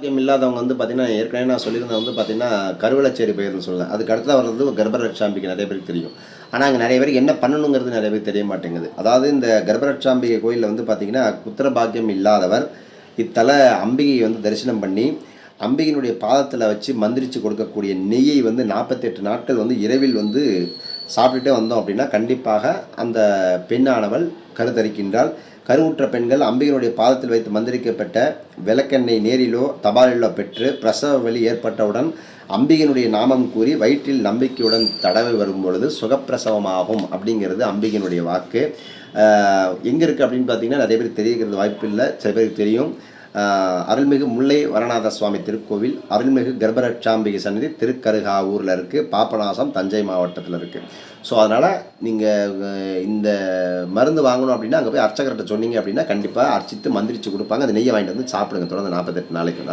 பாக்கியம் இல்லாதவங்க வந்து பார்த்திங்கன்னா, ஏற்கனவே நான் சொல்லியிருந்தது வந்து பார்த்திங்கன்னா, கருவளச்சேரி பயிர்னு சொல்லலாம். அதுக்கு அடுத்ததா வர்றது கர்ப்பரட்சாம்பிகை நிறைய பேருக்கு தெரியும். ஆனா, அங்க நிறைய பேருக்கு என்ன பண்ணணுங்கிறது நிறைய பேருக்கு தெரிய மாட்டேங்குது. அதாவது இந்த கர்ப்பரட்சாம்பிகை கோயில்ல வந்து பார்த்திங்கன்னா, புத்திர பாக்கியம் இல்லாதவர் இத்தல அம்பிகையை வந்து தரிசனம் பண்ணி, அம்பிகையினுடைய பாதத்தில வச்சு மந்திரிச்சு கொடுக்கக்கூடிய நெய்யை வந்து 48 நாட்கள் வந்து இரவில் வந்து சாப்பிட்டுட்டே வந்தோம் அப்படின்னா, கண்டிப்பாக அந்த பெண்ணானவள் கருத்தரிக்கின்றாள். கருவுற்ற பெண்கள் அம்பிகையினுடைய பாதத்தில் வைத்து மந்திரிக்கப்பட்ட விளக்கெண்ணெய் நேரிலோ தபாலிலோ பெற்று பிரசவ வலி ஏற்பட்டவுடன் அம்பிகையினுடைய நாமம் கூறி வயிற்றில் நம்பிக்கையுடன் தடவை வரும்பொழுது சுகப்பிரசவமாகும் அப்படிங்கிறது அம்பிகையினுடைய வாக்கு. எங்கே இருக்குது அப்படின்னு பார்த்தீங்கன்னா, நிறைய பேருக்கு தெரிகிறது வாய்ப்பு இல்லை, சில பேருக்கு தெரியும். அருள்மிகு முல்லை வரநாத சுவாமி திருக்கோவில், அருள்மிகு கர்ப்பரட்சாம்பிகை சன்னதி திருக்கருகாவூரில் இருக்குது. பாபநாசம் தஞ்சை மாவட்டத்தில் இருக்குது. ஸோ அதனால் நீங்கள் இந்த மருந்து வாங்கணும் அப்படின்னா அங்கே போய் அர்ச்சகர்கிட்ட சொன்னீங்க அப்படின்னா கண்டிப்பாக அர்ச்சித்து மந்திரிச்சு கொடுப்பாங்க. அந்த நெய்யை வாங்கிட்டு வந்து சாப்பிடுங்க தொடர்ந்து 48 நாளைக்கு.